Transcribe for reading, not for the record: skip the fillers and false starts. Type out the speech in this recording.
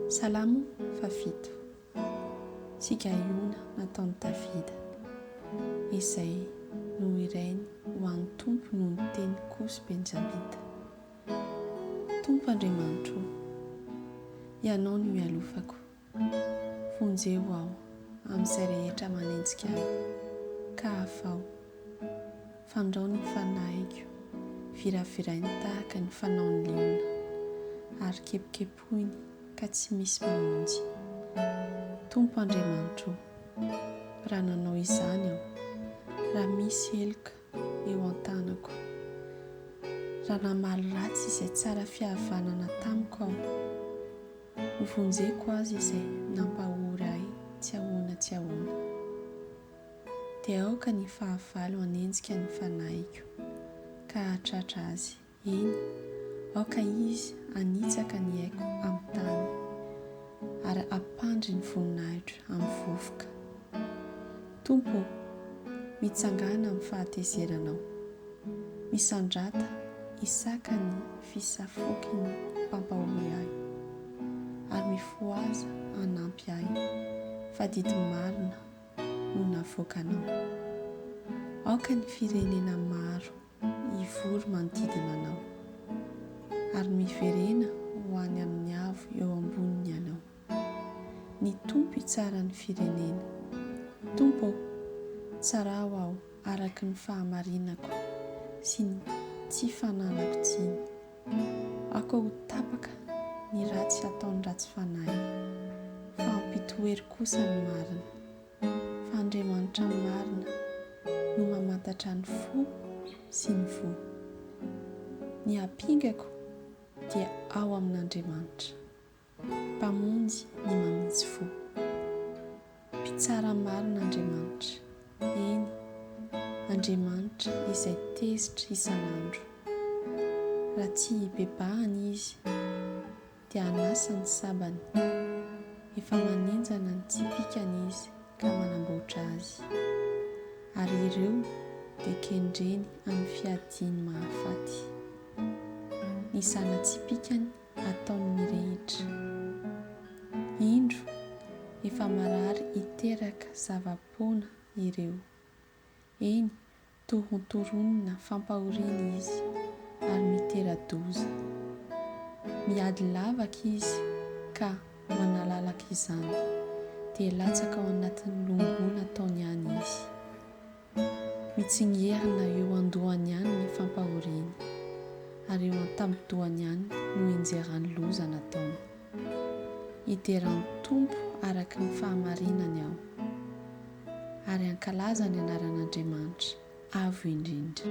Salamo fafito, sikaiona nataony Davida, izay no irainy ho an'ny tompo noho ny teny kosa Benjamita. Tompo Andriamanitro, ianao no mialofako, fonjeo aho amin'izay rehetra manenjika ahy, ka afao, fandrao ny fanahiky, viravirainy tahaka ny fanaony liona, ary kepokepoiny ka tsy misy mamonjy. Tompo Andriamanitro, raha nanao izany aho, raha misy eloka eo an-tanako, raha namaly ratsy izay tsara fihavanana tamiko aho, hovonjeko azy izay nampahory ahy tsy ahoana, dia aoka ny fahavalo hanenjika ny fanahiko, ka hatratra azy, eny, aoka izy hanitsaka ny haiko amin'ny tany, ary hampandry ny voninahitra amin'ny vovoka. Tompo, mitsangana amin'ny fahatezeranao, misandrata hisaka ny fisafoky ny mpampahory ahy, ary mifoaza hanampy ahy, fa didy marina no navoakanao. Aoka ny firenena maro hivory manodidina anao, ary miverena ho any amin'ny avo eo amboniny anao. Ny tompo hitsara ny firenena. Tompo, tsarao aho araka ny fahamarinako sy ny tsy fananako tsiny. Ako ho tapaka ny ratsy ataony ratsy fanahy, fa ampitohery kosa ny marina. Fa Andriamanitra marina no mamantatra ny fo sy ny vo. Ny hampingako dia ao amin'Andriamanitra, mpamonjy ny mamitsy fo. Mpitsara marina Andriamanitra, eny, Andriamanitra izay tezitra isan'andro. Raha tsy hibebahana izy, dia hanasa ny sabany, efa manenjana ny tsipikany izy ka manamboatra azy, ary ireo dia kendreny amin'ny fiadiany mahafaty. Ny zana-tsipikany ataony mirehitra. Indro efa marary hiteraka zava-poana ireo. Eny, torontoronina fampahoriana izy ary mitera-doza. Miady lavaka izy ka manalalaka izany, dia latsaka ao anatin'ny longona ataony ihany izy. Mitsingerina eo andohany ihany ny fampahoriana, ary eo an-tampon-dohany ihany no enjerany loza nataony. Hideran'ny tompo araka ny fahamarinany aho, ary ankalaza ny anaran'Andriamanitra avo indrindra.